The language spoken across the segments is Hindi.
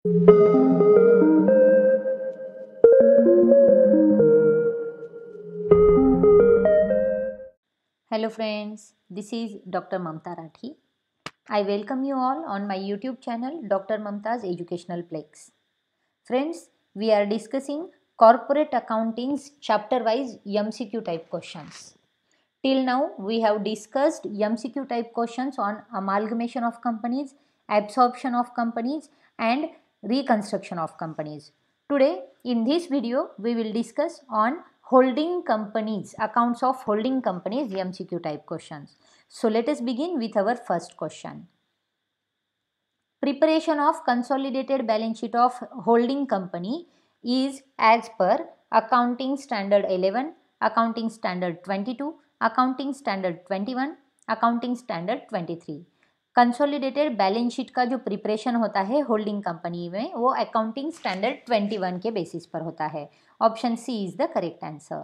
Hello friends, this is Dr. Mamta Rathi. I welcome you all on my YouTube channel Dr. Mamta's Educational Plex. Friends, we are discussing corporate accounting's chapter-wise MCQ type questions. Till now, we have discussed MCQ type questions on amalgamation of companies, absorption of companies and reconstruction of companies. Today, in this video, we will discuss on holding companies, accounts of holding companies MCQ type questions. So, let us begin with our first question. Preparation of consolidated balance sheet of holding company is as per Accounting Standard 11, Accounting Standard 22, Accounting Standard 21, Accounting Standard 23. Consolidated balance sheet का जो प्रिपरेशन होता है होल्डिंग कंपनी में वो अकाउंटिंग स्टैंडर्ड 21 के बेसिस पर होता है. Option C is the correct answer.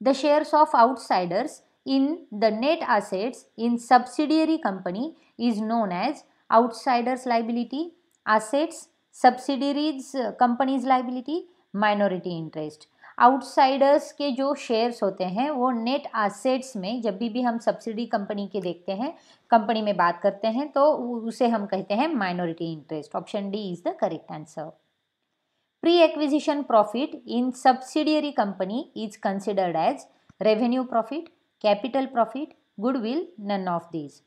The shares of outsiders in the net assets in subsidiary company is known as outsiders liability, assets, subsidiaries companies liability, minority interest. Outsiders के जो शेयर्स होते हैं वो नेट एसेट्स में जब भी हम सब्सिडी कंपनी के देखते हैं, कंपनी में बात करते हैं तो उसे हम कहते हैं minority interest. Option D is the correct answer. Pre-acquisition profit in subsidiary company is considered as revenue profit, capital profit, goodwill, none of these.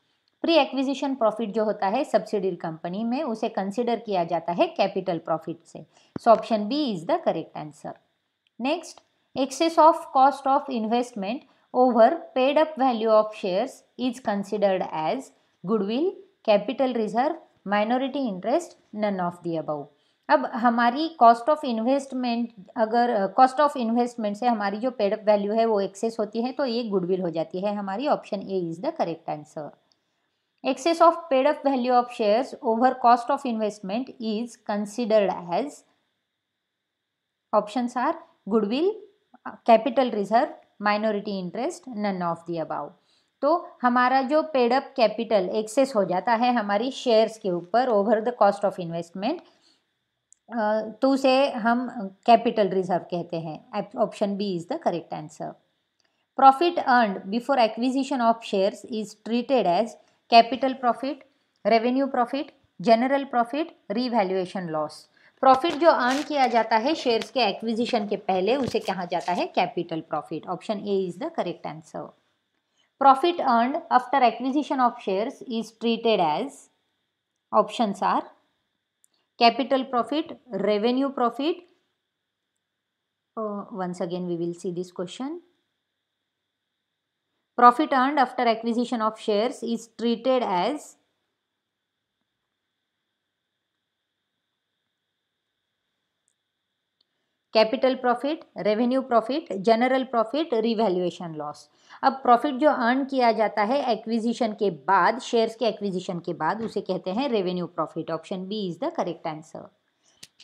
Pre acquisition profit जो होता है सब्सिडरी कंपनी में उसे कंसिडर किया जाता है कैपिटल प्रॉफिट से. So option B is the correct answer. Next, excess of cost of investment over paid up value of shares is considered as goodwill, capital reserve, minority interest, none of the above. अब हमारी कॉस्ट ऑफ इन्वेस्टमेंट, अगर कॉस्ट ऑफ इन्वेस्टमेंट से हमारी जो पेड अप वैल्यू है वो एक्सेस होती है तो ये गुडविल हो जाती है हमारी. Option A is the correct answer. Excess of paid up value of shares over cost of investment is considered as, options are goodwill, capital reserve, minority interest, none of the above. तो हमारा जो पेड अप कैपिटल एक्सेस हो जाता है हमारी शेयर्स के ऊपर over the cost of investment तो उसे हम कैपिटल रिजर्व कहते हैं. Option B is the correct answer. Profit earned before acquisition of shares is treated as capital profit, revenue profit, general profit, revaluation loss. Profit जो अर्न किया जाता है शेयर्स के एक्विजिशन के पहले उसे कहा जाता है capital profit. Option A is the correct answer. Profit earned after acquisition of shares is treated as, options are capital profit, revenue profit. Once again we will see this question. Profit earned after acquisition of shares is treated as capital profit, revenue profit, general profit, revaluation loss. अब प्रॉफिट जो अर्न किया जाता है एक्विजिशन के बाद, शेयर्स के एक्विजिशन के बाद उसे कहते हैं revenue profit. Option B is the correct answer.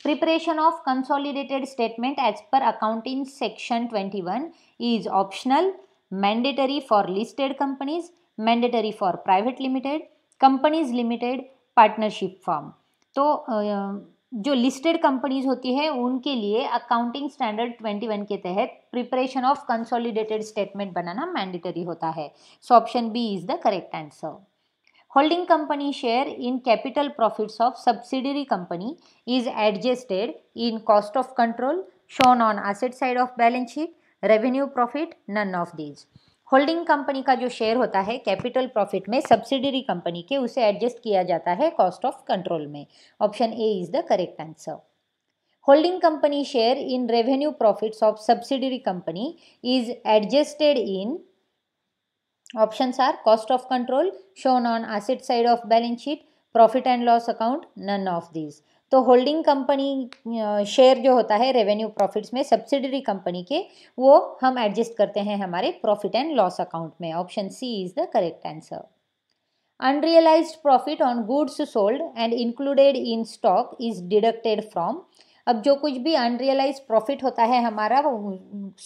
Preparation of consolidated statement as per accounting section 21 is optional, mandatory for listed companies, mandatory for private limited, companies limited, partnership firm. तो जो लिस्टेड कंपनीज होती है उनके लिए अकाउंटिंग स्टैंडर्ड 21 के तहत प्रिपरेशन ऑफ कंसोलिडेटेड स्टेटमेंट बनाना मैंडेटरी होता है. So option B is the correct answer. Holding company share in capital profits of subsidiary company is adjusted in cost of control shown on asset side of balance sheet, revenue profit, none of these. Holding company का जो शेयर होता है कैपिटल प्रॉफिट में सब्सिडियरी कंपनी के उसे एडजस्ट किया जाता है कॉस्ट ऑफ कंट्रोल में. Option A is the correct answer. Holding company share in revenue profits of subsidiary company is adjusted in, options are cost of control shown on asset side of balance sheet, profit and loss account, none of these. तो होल्डिंग कंपनी शेयर जो होता है रेवेन्यू प्रॉफिट्स में सब्सिडियरी कंपनी के वो हम एडजस्ट करते हैं हमारे प्रॉफिट एंड लॉस अकाउंट में. Option C is the correct answer. Unrealised profit on goods sold and included in stock is deducted from. अब जो कुछ भी अनरियलाइज प्रॉफिट होता है हमारा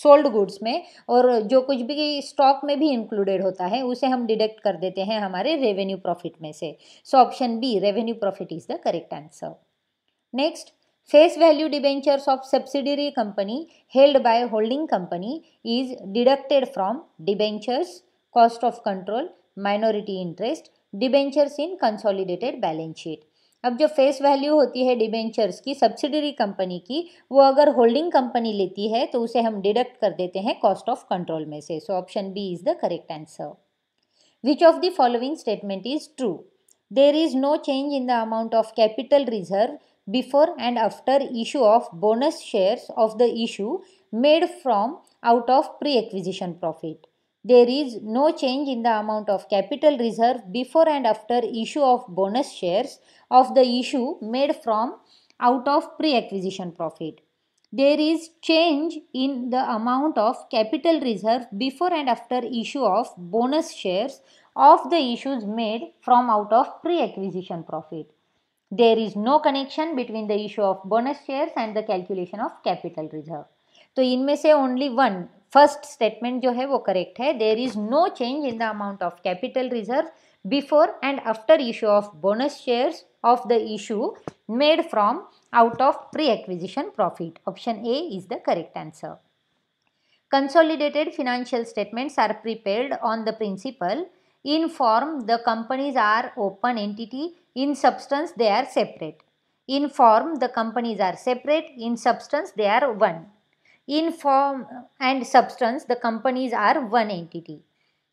सोल्ड गुड्स में और जो कुछ भी स्टॉक में भी इंक्लूडेड होता है उसे हम डिडक्ट कर देते हैं हमारे रेवेन्यू प्रॉफिट में से. So option B revenue profit is the correct answer. Next, face value debentures of subsidiary company held by holding company is deducted from debentures, cost of control, minority interest, debentures in consolidated balance sheet. अब जो फेस वैल्यू होती है डिबेंचर्स की सब्सिडरी कंपनी की, वो अगर होल्डिंग कंपनी लेती है तो उसे हम डिडक्ट कर देते हैं कॉस्ट ऑफ कंट्रोल में से. So option B is the correct answer. Which of the following statement is true? There is no change in the amount of capital reserve before and after issue of bonus shares of the issue made from out of pre-acquisition profit. There is no change in the amount of capital reserve before and after issue of bonus shares of the issue made from out of pre-acquisition profit. There is change in the amount of capital reserve before and after issue of bonus shares of the issues made from out of pre-acquisition profit. There is no connection between the issue of bonus shares and the calculation of capital reserve. तो इनमें से ओनली वन फर्स्ट स्टेटमेंट जो है वो करेक्ट है. There is no change in the amount of capital reserve before and after issue of bonus shares of the issue made from out of pre-acquisition profit. Option A is the correct answer. Consolidated financial statements are prepared on the principle in form the companies are open entity, in substance they are separate. In form the companies are separate, in substance they are one. In form and substance the companies are one entity.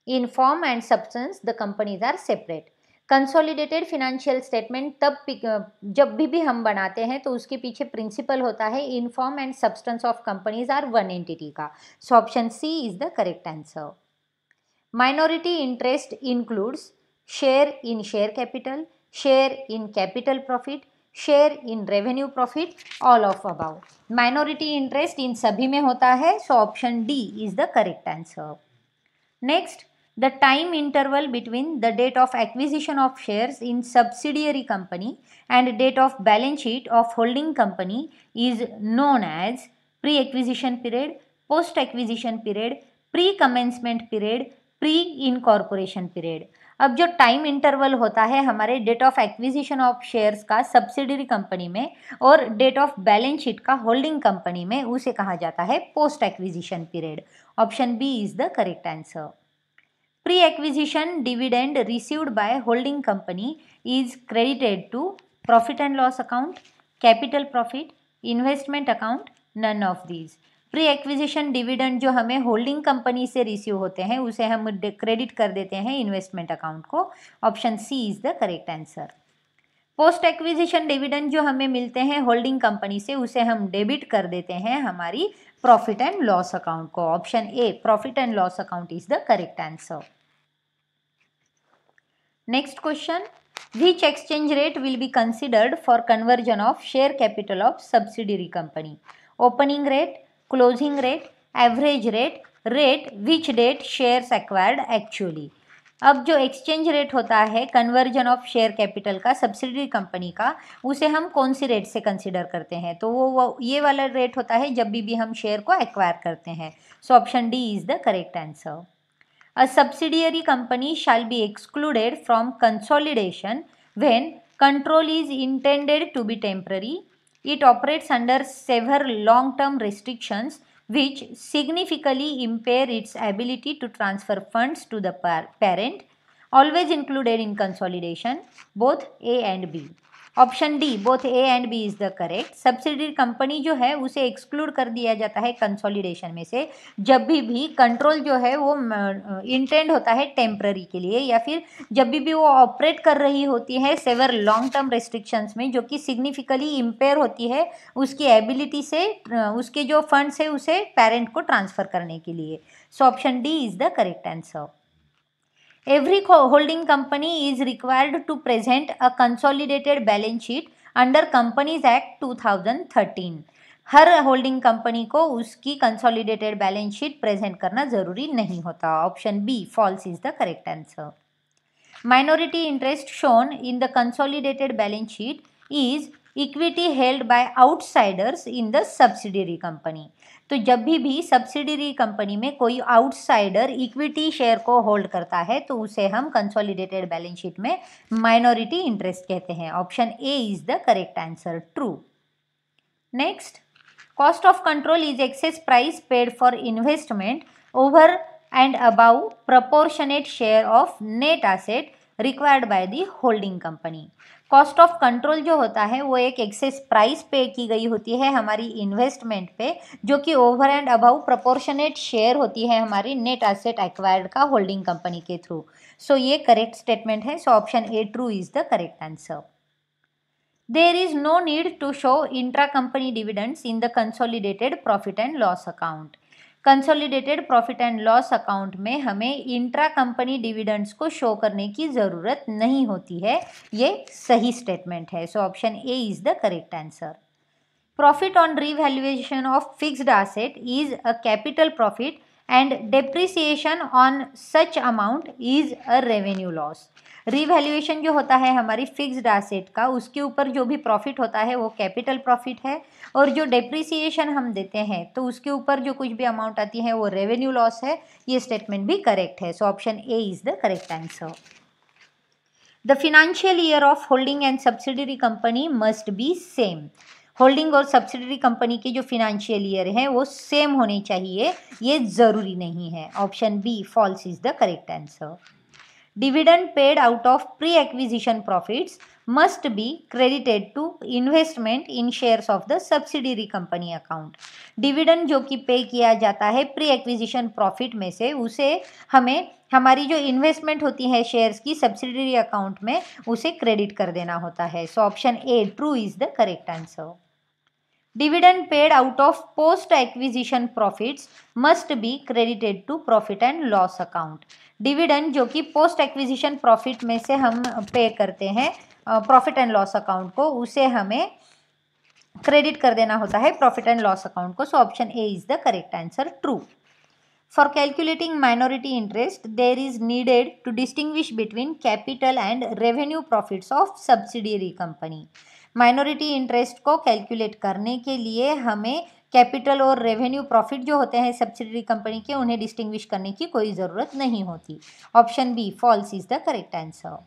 In form and substance the companies are separate. Consolidated financial statement तब जब भी हम बनाते हैं तो उसके पीछे प्रिंसिपल होता है in form and substance of companies are one entity का. So option C is the correct answer. Minority interest includes share in share capital, share in capital profit, share in revenue profit, all of above. Minority interest इन सभी में होता है. So option D is the correct answer. Next, the time interval between the date of acquisition of shares in subsidiary company and date of balance sheet of holding company is known as pre-acquisition period, post-acquisition period, pre-commencement period, pre-incorporation period. अब जो टाइम इंटरवल होता है हमारे date of acquisition of shares का सब्सिडरी कंपनी में और डेट ऑफ बैलेंस शीट का होल्डिंग कंपनी में, उसे कहा जाता है post acquisition period. Option B is the correct answer. Pre-acquisition dividend received by holding company is credited to profit and loss account, capital profit, investment account, none of these. Pre-acquisition dividend जो हमें होल्डिंग कंपनी से रिसीव होते हैं उसे हम क्रेडिट कर देते हैं इन्वेस्टमेंट अकाउंट को. Option C is the correct answer. Post acquisition dividend जो हमें मिलते हैं होल्डिंग कंपनी से उसे हम डेबिट कर देते हैं हमारी प्रॉफिट एंड लॉस अकाउंट को. Option A profit and loss account is the correct answer. Next question, which exchange rate will be considered for conversion of share capital of subsidiary company? Opening rate, closing rate, average rate, rate which date shares acquired actually. अब जो एक्सचेंज रेट होता है कन्वर्जन ऑफ शेयर कैपिटल का सब्सिडरी कंपनी का, उसे हम कौन सी रेट से कंसिडर करते हैं? तो वो ये वाला रेट होता है जब भी हम शेयर को एक्वायर करते हैं. सो option D is the correct answer. A subsidiary company shall be excluded from consolidation when control is intended to be temporary. It operates under several long-term restrictions which significantly impair its ability to transfer funds to the parent. Always included in consolidation, both A and B. Option D both A and B is the correct. Subsidiary company जो है उसे एक्सक्लूड कर दिया जाता है कंसोलिडेशन में से जब भी कंट्रोल जो है वो इंटेंड होता है टेम्पररी के लिए, या फिर जब भी वो ऑपरेट कर रही होती है सेवर लॉन्ग टर्म रेस्ट्रिक्शंस में जो कि सिग्निफिकली इम्पेयर होती है उसकी एबिलिटी से उसके जो फंड्स है उसे पेरेंट को ट्रांसफ़र करने के लिए. सो option D is the correct answer. Every holding company is required to present a consolidated balance sheet under Companies Act 2013. Her holding company को उसकी कंसोलिडेटेड बैलेंस शीट प्रेजेंट करना जरूरी नहीं होता. Option B false is the correct answer. Minority interest shown in the consolidated balance sheet is equity held by outsiders in the subsidiary company. तो जब भी सब्सिडियरी कंपनी में कोई आउटसाइडर इक्विटी शेयर को होल्ड करता है तो उसे हम कंसोलिडेटेड बैलेंस शीट में माइनॉरिटी इंटरेस्ट कहते हैं. Option A is the correct answer. True. Next, cost of control is excess price paid for investment over and above proportionate share of net asset required by the holding company. Cost of control जो होता है वो एक एक्सेस प्राइस पे की गई होती है हमारी इन्वेस्टमेंट पे, जो कि over and above proportionate share होती है हमारी नेट एसेट एक्वायर्ड का होल्डिंग कंपनी के थ्रू। सो ये करेक्ट स्टेटमेंट है। So option A true is the correct answer. There is no need to show intra-company dividends in the consolidated profit and loss account. Consolidated profit and loss account में हमें इंट्रा कंपनी डिविडेंड्स को शो करने की ज़रूरत नहीं होती है। ये सही स्टेटमेंट है। So option A is the correct answer. Profit on revaluation of fixed asset is a capital profit and depreciation on such amount is a revenue loss. Revaluation जो होता है हमारी फिक्स्ड एसेट का, उसके ऊपर जो भी प्रॉफिट होता है वो कैपिटल प्रॉफिट है, और जो डेप्रिसिएशन हम देते हैं तो उसके ऊपर जो कुछ भी अमाउंट आती है वो रेवेन्यू लॉस है। ये स्टेटमेंट भी करेक्ट है। So option A is the correct answer. The financial year of holding and subsidiary company must be same. Holding और सब्सिडरी कंपनी के जो फिनेंशियल ईयर हैं वो सेम होने चाहिए, ये ज़रूरी नहीं है। Option B false is the correct answer. Dividend paid out of pre-acquisition profits must be credited to investment in shares of the subsidiary company account. Dividend जो कि पे किया जाता है प्री एक्विजिशन प्रॉफिट में से, उसे हमें हमारी जो इन्वेस्टमेंट होती है शेयर्स की सब्सिडियरी अकाउंट में, उसे क्रेडिट कर देना होता है। So option A true is the correct answer. Dividend paid out of post-acquisition profits must be credited to profit and loss account. Dividend जो कि पोस्ट एक्विजिशन प्रॉफिट में से हम पे करते हैं प्रॉफिट एंड लॉस अकाउंट को, उसे हमें क्रेडिट कर देना होता है प्रॉफिट एंड लॉस अकाउंट को। So option A is the correct answer, true. For calculating minority interest there is needed to distinguish between capital and revenue profits of subsidiary company. Minority interest को कैलकुलेट करने के लिए हमें कैपिटल और रेवेन्यू प्रॉफिट जो होते हैं सब्सिडियरी कंपनी के, उन्हें डिस्टिंग्विश करने की कोई ज़रूरत नहीं होती। Option B false is the correct answer.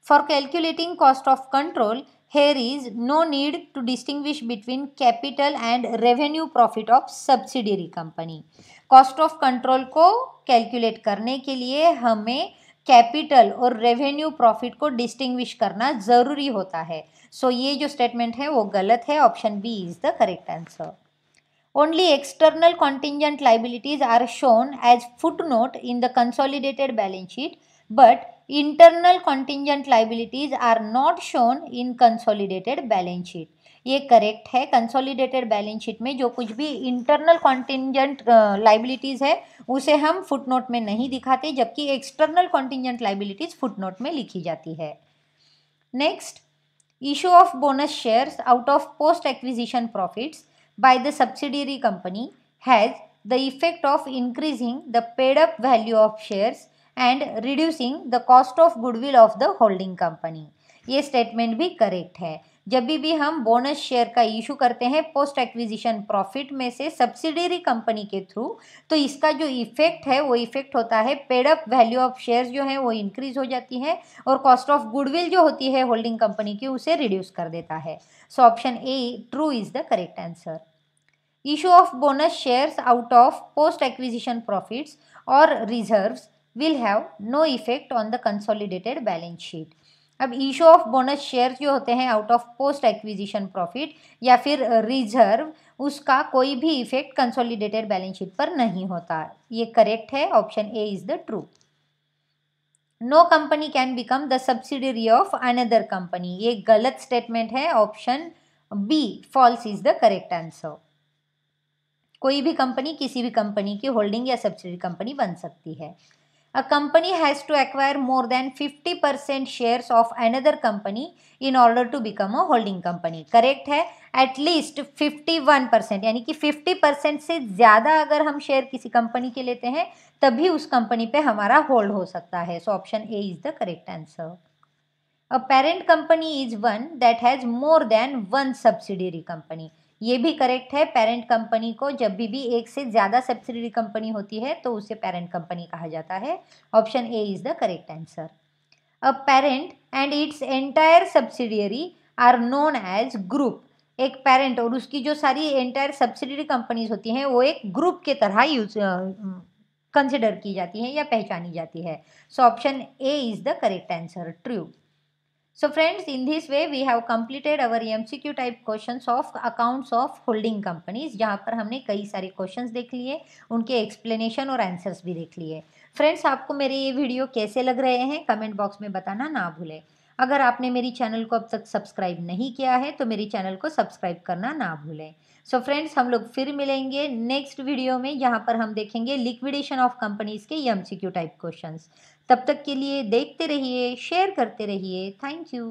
For calculating cost of control here is no need to distinguish between capital and revenue profit of subsidiary company. Cost of control को कैलकुलेट करने के लिए हमें कैपिटल और रेवेन्यू प्रॉफिट को डिस्टिंग्विश करना ज़रूरी होता है। सो ये जो स्टेटमेंट है वो गलत है। Option B is the correct answer. Only external contingent liabilities are shown as footnote in the consolidated balance sheet, but internal contingent liabilities are not shown in consolidated balance sheet. ये करेक्ट है। कंसोलिडेटेड बैलेंस शीट में जो कुछ भी इंटरनल कॉन्टिंजेंट लाइबिलिटीज़ है उसे हम फुटनोट में नहीं दिखाते, जबकि एक्सटर्नल कॉन्टिंजेंट लाइबिलिटीज़ फुटनोट में लिखी जाती है। Next, issue of bonus shares out of post acquisition profits by the subsidiary company has the effect of increasing the paid up value of shares and reducing the cost of goodwill of the holding company. ये स्टेटमेंट भी करेक्ट है। जब भी हम बोनस शेयर का इशू करते हैं पोस्ट एक्विजिशन प्रॉफिट में से सब्सिडियरी कंपनी के थ्रू, तो इसका जो इफेक्ट है वो इफेक्ट होता है paid up value of shares जो है वो इंक्रीज हो जाती है, और कॉस्ट ऑफ गुडविल जो होती है होल्डिंग कंपनी की उसे रिड्यूस कर देता है। So option A true is the correct answer. Issue of bonus shares out of post-acquisition profits or reserves will have no effect on the consolidated balance sheet. अब इशू ऑफ बोनस शेयर जो होते हैं out of post acquisition profit या फिर रिजर्व, उसका कोई भी इफेक्ट कंसोलिडेटेड बैलेंस शीट पर नहीं होता। ये करेक्ट है। Option A is the true. No company can become the subsidiary of another company, ये गलत स्टेटमेंट है। Option B false is the correct answer. कोई भी कंपनी किसी भी कंपनी की होल्डिंग या सब्सिडरी कंपनी बन सकती है। A company has to acquire more than 50% shares of another company in order to become a holding company. Correct है। एटलीस्ट 51%, यानी कि 50% से ज़्यादा अगर हम शेयर किसी कंपनी के लेते हैं तभी उस कंपनी पे हमारा होल्ड हो सकता है। So option A is the correct answer. A parent company is one that has more than one subsidiary company, ये भी करेक्ट है। पेरेंट कंपनी को जब भी एक से ज़्यादा सब्सिडियरी कंपनी होती है तो उसे पेरेंट कंपनी कहा जाता है। Option A is the correct answer. A parent and its entire subsidiary are known as group एक पेरेंट और उसकी जो सारी एंटायर सब्सिडियरी कंपनीज होती हैं वो एक ग्रुप के तरह यूज कंसिडर की जाती है या पहचानी जाती है. So option A is the correct answer, true. So friends, in this way we have completed our MCQ type questions of accounts of holding companies, जहाँ पर हमने कई सारे क्वेश्चंस देख लिए, उनके एक्सप्लेनेशन और आंसर्स भी देख लिए. फ्रेंड्स, आपको मेरे ये वीडियो कैसे लग रहे हैं कमेंट बॉक्स में बताना ना भूलें. अगर आपने मेरी चैनल को अब तक सब्सक्राइब नहीं किया है तो मेरी चैनल को सब्सक्राइब करना ना भूलें. सो फ्रेंड्स, हम लोग फिर मिलेंगे नेक्स्ट वीडियो में, जहाँ पर हम देखेंगे लिक्विडेशन ऑफ कंपनीज के MCQ टाइप क्वेश्चंस. तब तक के लिए देखते रहिए, शेयर करते रहिए. Thank you.